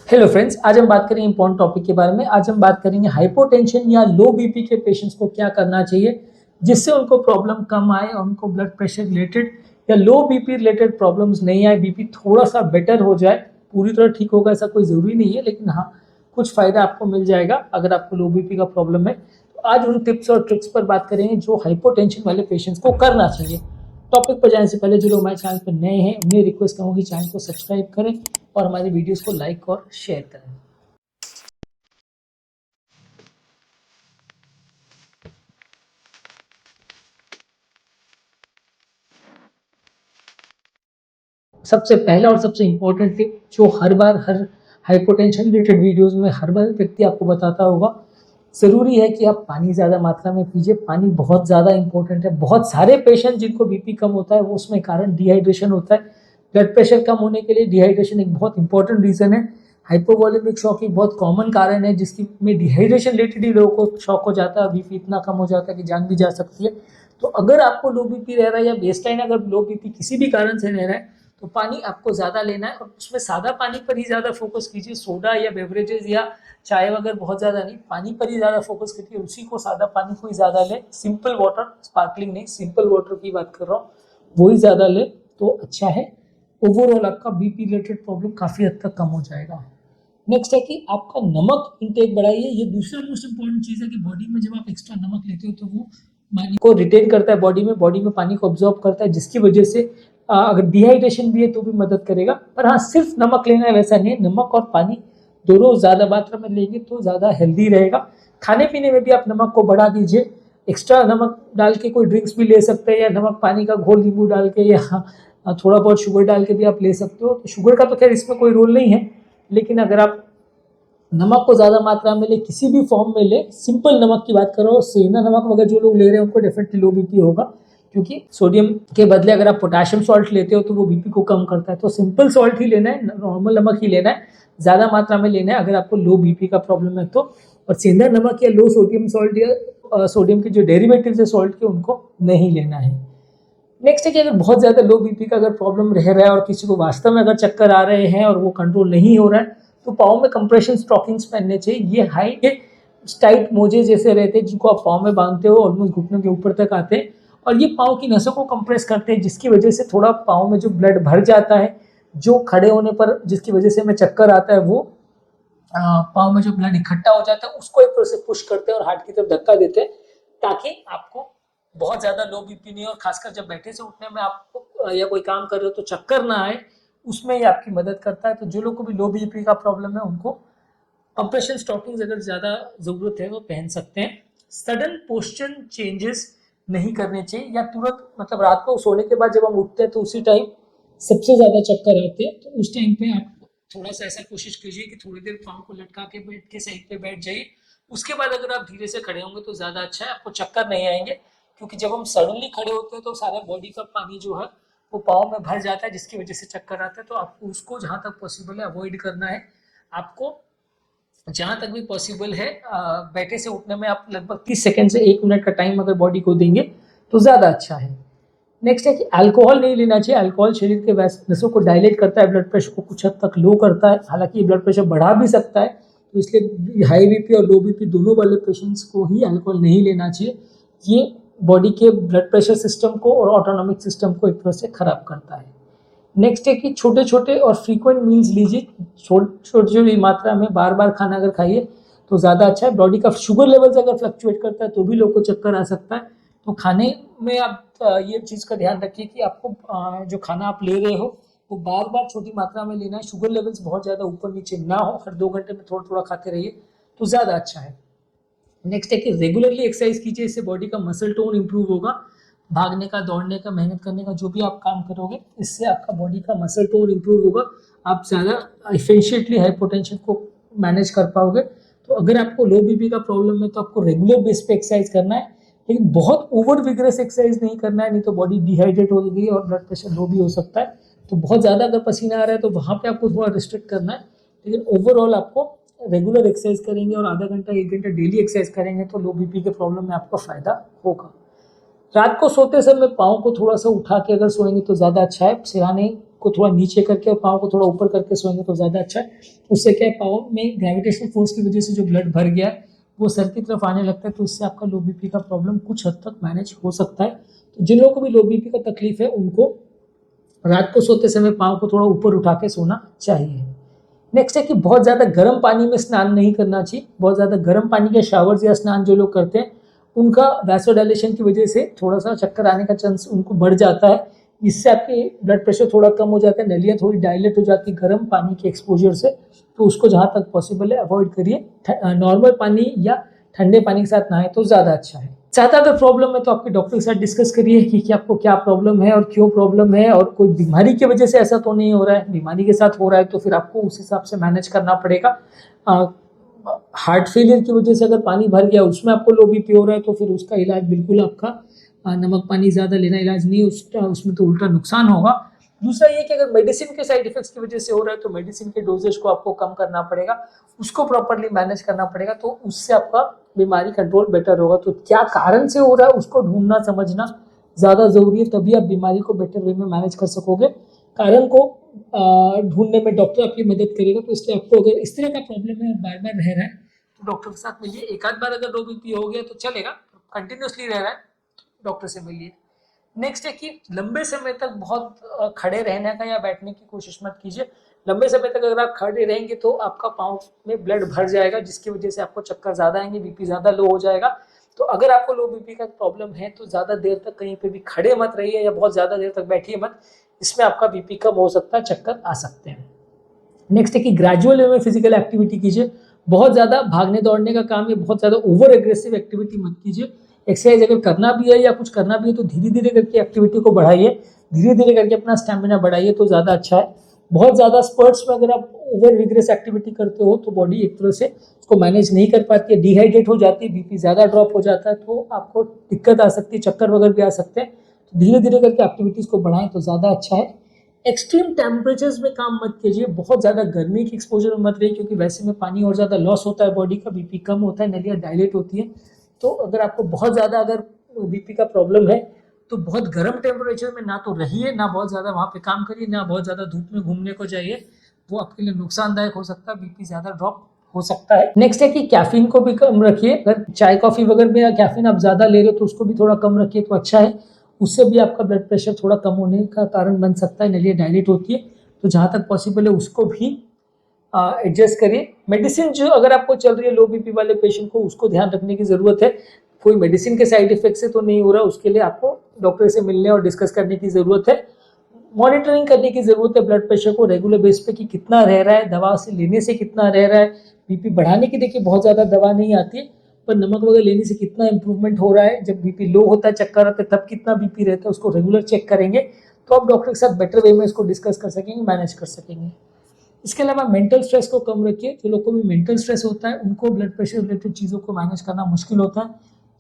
Hello friends, आज हम बात करेंगे इंपॉर्टेंट टॉपिक के बारे में। आज हम बात करेंगे हाइपोटेंशन या लो बीपी के पेशेंट्स को क्या करना चाहिए जिससे उनको प्रॉब्लम कम आए और उनको ब्लड प्रेशर रिलेटेड या लो बीपी रिलेटेड प्रॉब्लम्स नहीं आए, बीपी थोड़ा सा बेटर हो जाए। पूरी तरह ठीक होगा ऐसा कोई ज़रूरी नहीं है, लेकिन हाँ कुछ फ़ायदा आपको मिल जाएगा अगर आपको लो बीपी का प्रॉब्लम है। तो आज उन टिप्स और ट्रिक्स पर बात करेंगे जो हाइपोटेंशन वाले पेशेंट्स को करना चाहिए। टॉपिक पर जाने से पहले जो लोग हमारे चैनल पर नए हैं उन्हें रिक्वेस्ट करूँगा कि चैनल को सब्सक्राइब करें और हमारी वीडियोस को लाइक और शेयर करें। सबसे पहला और सबसे इम्पोर्टेंट टिप जो हर बार हर हाइपोटेंशन रिलेटेड वीडियोस में हर बार व्यक्ति आपको बताता होगा, ज़रूरी है कि आप पानी ज़्यादा मात्रा में पीजिए। पानी बहुत ज़्यादा इंपॉर्टेंट है। बहुत सारे पेशेंट जिनको बीपी कम होता है वो उसमें कारण डिहाइड्रेशन होता है। ब्लड प्रेशर कम होने के लिए डिहाइड्रेशन एक बहुत इंपॉर्टेंट रीज़न है। हाइपोवॉलेमिक शॉक एक बहुत कॉमन कारण है जिसकी में डिहाइड्रेशन रिलेटेड ही लोगों को शॉक हो जाता है, बीपी इतना कम हो जाता है कि जान भी जा सकती है। तो अगर आपको लो बीपी रह रहा है या बेसलाइन अगर लो बीपी किसी भी कारण से रह रहा है तो पानी आपको ज़्यादा लेना है और उसमें सादा पानी पर ही ज़्यादा फोकस कीजिए। सोडा या बेवरेजेस या चाय वगैरह बहुत ज़्यादा नहीं, पानी पर ही ज़्यादा फोकस कीजिए। उसी को सादा पानी को ही ज़्यादा ले, सिंपल वाटर, स्पार्कलिंग नहीं, सिंपल वाटर की बात कर रहा हूँ, वो ही ज़्यादा ले तो अच्छा है। ओवरऑल आपका बीपी रिलेटेड प्रॉब्लम काफ़ी हद तक कम हो जाएगा। नेक्स्ट है कि आपका नमक इंटेक बढ़ाइए। ये दूसरा मोस्ट इंपॉर्टेंट चीज़ है कि बॉडी में जब आप एक्स्ट्रा नमक लेते हो तो वो पानी को रिटेन करता है, बॉडी में पानी को ऑब्जॉर्व करता है, जिसकी वजह से अगर डिहाइड्रेशन भी है तो भी मदद करेगा। पर हाँ, सिर्फ नमक लेना है वैसा नहीं है, नमक और पानी दोनों ज़्यादा मात्रा में लेंगे तो ज़्यादा हेल्दी रहेगा। खाने पीने में भी आप नमक को बढ़ा दीजिए। एक्स्ट्रा नमक डाल के कोई ड्रिंक्स भी ले सकते हैं या नमक पानी का घोल नींबू डाल के या थोड़ा बहुत शुगर डाल के भी आप ले सकते हो। तो शुगर का तो खैर इसमें कोई रोल नहीं है, लेकिन अगर आप नमक को ज़्यादा मात्रा में ले, किसी भी फॉर्म में ले, सिंपल नमक की बात करो, सेंधा नमक वगैरह जो लोग ले रहे हैं उनको डेफिनेटली लो बीपी होगा, क्योंकि सोडियम के बदले अगर आप पोटेशियम सॉल्ट लेते हो तो वो बीपी को कम करता है। तो सिंपल सॉल्ट ही लेना है, नॉर्मल नमक ही लेना है, ज़्यादा मात्रा में लेना है अगर आपको लो बीपी का प्रॉब्लम है तो। और सेंधा नमक या लो सोडियम सॉल्ट या सोडियम के जो डेरिवेटिव्स है सॉल्ट के, उनको नहीं लेना है। नेक्स्ट है कि अगर बहुत ज़्यादा लो बीपी का अगर प्रॉब्लम रह रहा है और किसी को वास्तव में अगर चक्कर आ रहे हैं और वो कंट्रोल नहीं हो रहा है तो पाँव में कंप्रेशन स्टॉकिंग्स पहनने चाहिए। ये हाई टाइट मोजे जैसे रहते हैं जिनको आप पाँव में बांधते हो, ऑलमोस्ट घुटनों के ऊपर तक आते हैं और ये पाँव की नसों को कंप्रेस करते हैं, जिसकी वजह से थोड़ा पाँव में जो ब्लड भर जाता है, जो खड़े होने पर जिसकी वजह से हमें चक्कर आता है, वो पाँव में जो ब्लड इकट्ठा हो जाता है उसको एक तरह से पुश करते हैं और हार्ट की तरफ धक्का देते हैं, ताकि आपको बहुत ज़्यादा लो बीपी नहीं हो। और खासकर जब बैठे से उठने में आपको या कोई काम कर रहे हो तो चक्कर ना आए, उसमें ये आपकी मदद करता है। तो जो लोग को भी लो बीपी का प्रॉब्लम है उनको कंप्रेशन स्टॉकिंग्स अगर ज़्यादा ज़रूरत है तो पहन सकते हैं। सडन पोस्चर चेंजेस नहीं करने चाहिए या तुरंत, मतलब रात को सोने के बाद जब हम उठते हैं तो उसी टाइम सबसे ज़्यादा चक्कर आते हैं, तो उस टाइम पे आप थोड़ा सा ऐसा कोशिश कीजिए कि थोड़ी देर पाँव को लटका के बेड के साइड पे बैठ जाइए। उसके बाद अगर आप धीरे से खड़े होंगे तो ज़्यादा अच्छा है, आपको चक्कर नहीं आएंगे, क्योंकि जब हम सडनली खड़े होते हैं तो सारा बॉडी का पानी जो है वो पाँव में भर जाता है, जिसकी वजह से चक्कर आता है। तो आपको उसको जहाँ तक पॉसिबल है अवॉइड करना है। आपको जहाँ तक भी पॉसिबल है बैठे से उठने में आप लगभग 30 सेकंड से 1 मिनट का टाइम अगर बॉडी को देंगे तो ज़्यादा अच्छा है। नेक्स्ट है कि अल्कोहल नहीं लेना चाहिए। अल्कोहल शरीर के नसों को डायलेट करता है, ब्लड प्रेशर को कुछ हद तक लो करता है, हालांकि ये ब्लड प्रेशर बढ़ा भी सकता है, तो इसलिए हाई बीपी और लो बीपी दोनों वाले पेशेंट्स को ही अल्कोहल नहीं लेना चाहिए। ये बॉडी के ब्लड प्रेशर सिस्टम को और ऑटोनॉमिक सिस्टम को एक तरह से खराब करता है। नेक्स्ट है कि छोटे छोटे और फ्रीक्वेंट मील्स लीजिए, छोटी छोटी मात्रा में बार बार खाना अगर खाइए तो ज़्यादा अच्छा है। बॉडी का शुगर लेवल्स अगर फ्लक्चुएट करता है तो भी लोग को चक्कर आ सकता है। तो खाने में आप ये चीज़ का ध्यान रखिए कि आपको जो खाना आप ले रहे हो वो बार बार छोटी मात्रा में लेना है, शुगर लेवल्स बहुत ज़्यादा ऊपर नीचे ना हो, हर 2 घंटे में थोड़ा थोड़ा खाते रहिए तो ज़्यादा अच्छा है। नेक्स्ट है कि रेगुलरली एक्सरसाइज कीजिए, इससे बॉडी का मसल टोन इंप्रूव होगा। भागने का, दौड़ने का, मेहनत करने का, जो भी आप काम करोगे इससे आपका बॉडी का मसल टोन इंप्रूव होगा, आप ज़्यादा इफिशिएंटली हाइपोटेंशन को मैनेज कर पाओगे। तो अगर आपको लो बीपी का प्रॉब्लम है तो आपको रेगुलर बेस पे एक्सरसाइज करना है, लेकिन बहुत ओवर विग्रेस एक्सरसाइज नहीं करना है, नहीं तो बॉडी डिहाइड्रेट हो गई और ब्लड प्रेशर लो भी हो सकता है। तो बहुत ज़्यादा अगर पसीना आ रहा है तो वहाँ पे आपको थोड़ा रिस्ट्रिक्ट करना है, लेकिन ओवरऑल आपको रेगुलर एक्सरसाइज करेंगे और आधा घंटा 1 घंटा डेली एक्सरसाइज करेंगे तो लो बीपी के प्रॉब्लम में आपको फ़ायदा होगा। रात को सोते समय पाँव को थोड़ा सा उठा के अगर सोएंगे तो ज़्यादा अच्छा है। सिरहाने को थोड़ा नीचे करके और पाँव को थोड़ा ऊपर करके सोएंगे तो ज़्यादा अच्छा है। उससे क्या है, पाँव में ग्रेविटेशनल फोर्स की वजह से जो ब्लड भर गया है वो सर की तरफ आने लगता है, तो इससे आपका लो बीपी का प्रॉब्लम कुछ हद तक मैनेज हो सकता है। तो जिन लोगों को भी लो बीपी का तकलीफ है उनको रात को सोते समय पाँव को थोड़ा ऊपर उठा के सोना चाहिए। नेक्स्ट है कि बहुत ज़्यादा गर्म पानी में स्नान नहीं करना चाहिए। बहुत ज़्यादा गर्म पानी के शावर्स या स्नान जो लोग करते हैं उनका वैसोडाइलेशन की वजह से थोड़ा सा चक्कर आने का चांस उनको बढ़ जाता है। इससे आपके ब्लड प्रेशर थोड़ा कम हो जाता है, नलियाँ थोड़ी डायलेट हो जाती है गर्म पानी के एक्सपोजर से, तो उसको जहाँ तक पॉसिबल है अवॉइड करिए। नॉर्मल पानी या ठंडे पानी के साथ नहाए तो ज़्यादा अच्छा है। ज़्यादा अगर प्रॉब्लम है तो आपके डॉक्टर के साथ डिस्कस करिए कि आपको क्या प्रॉब्लम है और क्यों प्रॉब्लम है, और कोई बीमारी की वजह से ऐसा तो नहीं हो रहा है। बीमारी के साथ हो रहा है तो फिर आपको उस हिसाब से मैनेज करना पड़ेगा। हार्ट फेलियर की वजह से अगर पानी भर गया उसमें आपको लो बीपी हो रहा है तो फिर उसका इलाज बिल्कुल आपका नमक पानी ज़्यादा लेना इलाज नहीं, उसमें तो उल्टा नुकसान होगा। दूसरा ये कि अगर मेडिसिन के साइड इफेक्ट्स की वजह से हो रहा है तो मेडिसिन के डोजेज को आपको कम करना पड़ेगा, उसको प्रॉपरली मैनेज करना पड़ेगा, तो उससे आपका बीमारी कंट्रोल बेटर होगा। तो क्या कारण से हो रहा है उसको ढूंढना समझना ज़्यादा ज़रूरी है, तभी आप बीमारी को बेटर वे में मैनेज कर सकोगे। कारण को ढूंढने में डॉक्टर आपकी मदद करेगा। तो इसलिए आपको अगर इस तरह का प्रॉब्लम है और बार बार रह रहा है तो डॉक्टर के साथ मिलिए। एक आध बार अगर लो बीपी हो गया तो चलेगा, कंटिन्यूसली रह रहा है डॉक्टर से मिलिए। नेक्स्ट है कि लंबे समय तक बहुत खड़े रहने का या बैठने की कोशिश मत कीजिए। लंबे समय तक अगर आप खड़े रहेंगे तो आपका पाँव में ब्लड भर जाएगा, जिसकी वजह से आपको चक्कर ज़्यादा आएंगे, बीपी ज़्यादा लो हो जाएगा। तो अगर आपको लो बीपी का प्रॉब्लम है तो ज़्यादा देर तक कहीं पे भी खड़े मत रहिए या बहुत ज़्यादा देर तक बैठिए मत, इसमें आपका बीपी कम हो सकता है, चक्कर आ सकते हैं। नेक्स्ट है कि ग्रेजुअल वे में फिजिकल एक्टिविटी कीजिए। बहुत ज़्यादा भागने दौड़ने का काम है, बहुत ज़्यादा ओवर एग्रेसिव एक्टिविटी मत कीजिए। एक्सरसाइज अगर करना भी है या कुछ करना भी है तो धीरे धीरे करके एक्टिविटी को बढ़ाइए, धीरे धीरे करके अपना स्टैमिना बढ़ाइए तो ज़्यादा अच्छा है। बहुत ज़्यादा स्पर्ट्स में अगर आप ओवर विग्रेस एक्टिविटी करते हो तो बॉडी एक तरह से उसको मैनेज नहीं कर पाती है, डिहाइड्रेट हो जाती है, बीपी ज़्यादा ड्रॉप हो जाता है, तो आपको दिक्कत आ सकती है, चक्कर वगैरह भी आ सकते हैं। तो धीरे धीरे करके एक्टिविटीज़ को बढ़ाएं तो ज़्यादा अच्छा है। एक्सट्रीम टेम्परेचर्स में काम मत कीजिए, बहुत ज़्यादा गर्मी के एक्सपोजर में मत रहिए, क्योंकि वैसे में पानी और ज़्यादा लॉस होता है बॉडी का, बीपी कम होता है, नलियाँ डायलेट होती है। तो अगर आपको बहुत ज़्यादा अगर बीपी का प्रॉब्लम है तो बहुत गर्म टेम्परेचर में ना तो रहिए, ना बहुत ज़्यादा वहाँ पे काम करिए, ना बहुत ज़्यादा धूप में घूमने को जाइए, वो आपके लिए नुकसानदायक हो सकता है, बीपी ज़्यादा ड्रॉप हो सकता है। नेक्स्ट है कि कैफीन को भी कम रखिए। अगर चाय कॉफ़ी वगैरह में कैफीन आप ज़्यादा ले रहे हो तो उसको भी थोड़ा कम रखिए तो अच्छा है, उससे भी आपका ब्लड प्रेशर थोड़ा कम होने का कारण बन सकता है, नलियाँ डायलेट होती है, तो जहाँ तक पॉसिबल है उसको भी एडजस्ट करिए। मेडिसिन जो अगर आपको चल रही है लो बीपी वाले पेशेंट को, उसको ध्यान रखने की ज़रूरत है, कोई मेडिसिन के साइड इफेक्ट से तो नहीं हो रहा, उसके लिए आपको डॉक्टर से मिलने और डिस्कस करने की ज़रूरत है। मॉनिटरिंग करने की ज़रूरत है ब्लड प्रेशर को रेगुलर बेस पे कि कितना रह रहा है, दवा से लेने से कितना रह रहा है। बीपी बढ़ाने की देखिए बहुत ज़्यादा दवा नहीं आती, पर नमक वगैरह लेने से कितना इंप्रूवमेंट हो रहा है। जब बीपी लो होता है, चक्कर आता है, तब कितना बीपी रहता है उसको रेगुलर चेक करेंगे तो आप डॉक्टर के साथ बेटर वे में इसको डिस्कस कर सकेंगे, मैनेज कर सकेंगे। इसके अलावा मेंटल स्ट्रेस को कम रखिए। जो लोग को भी मेंटल स्ट्रेस होता है उनको ब्लड प्रेशर रिलेटेड चीज़ों को मैनेज करना मुश्किल होता है,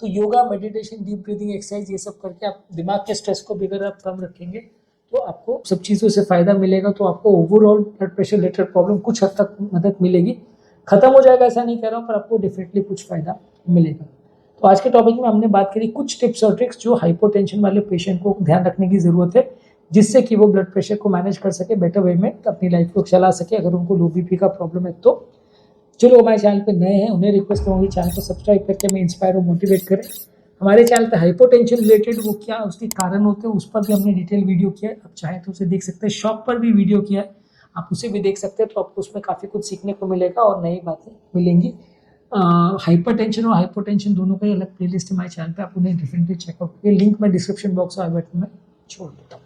तो yoga, meditation, deep breathing exercise ये सब करके आप दिमाग के स्ट्रेस को भी अगर आप कम रखेंगे तो आपको सब चीज़ों से फ़ायदा मिलेगा, तो आपको overall blood pressure related problem कुछ हद तक मदद मिलेगी। ख़त्म हो जाएगा ऐसा नहीं कह रहा हूँ, पर आपको डेफिनेटली कुछ फ़ायदा मिलेगा। तो आज के टॉपिक में हमने बात करी कुछ टिप्स और ट्रिक्स जो हाइपोटेंशन वाले पेशेंट को ध्यान रखने की ज़रूरत है, जिससे कि वो ब्लड प्रेशर को मैनेज कर सके, बेटर वे में अपनी लाइफ को चला सके अगर उनको लो बीपी का प्रॉब्लम है तो। चलो हमारे चैनल पे नए हैं उन्हें रिक्वेस्ट करूँगी चैनल को सब्सक्राइब करके हमें इंस्पायर और मोटिवेट करें। हमारे चैनल पे हाइपोटेंशन रिलेटेड वो क्या उसके कारण होते हैं उस पर भी हमने डिटेल वीडियो किया है, आप चाहें तो उसे देख सकते हैं। शॉक पर भी वीडियो किया है, आप उसे भी देख सकते हैं, तो आपको उसमें काफ़ी कुछ सीखने को मिलेगा और नई बातें मिलेंगी। हाइपरटेंशन और हाइपोटेंशन दोनों का ही अलग प्लेलिस्ट है हमारे चैनल पे, आप उन्हें डेफिनेटली चेकआउट करिए। लिंक मैं डिस्क्रिप्शन बॉक्स और आई बटन में छोड़ देता हूँ।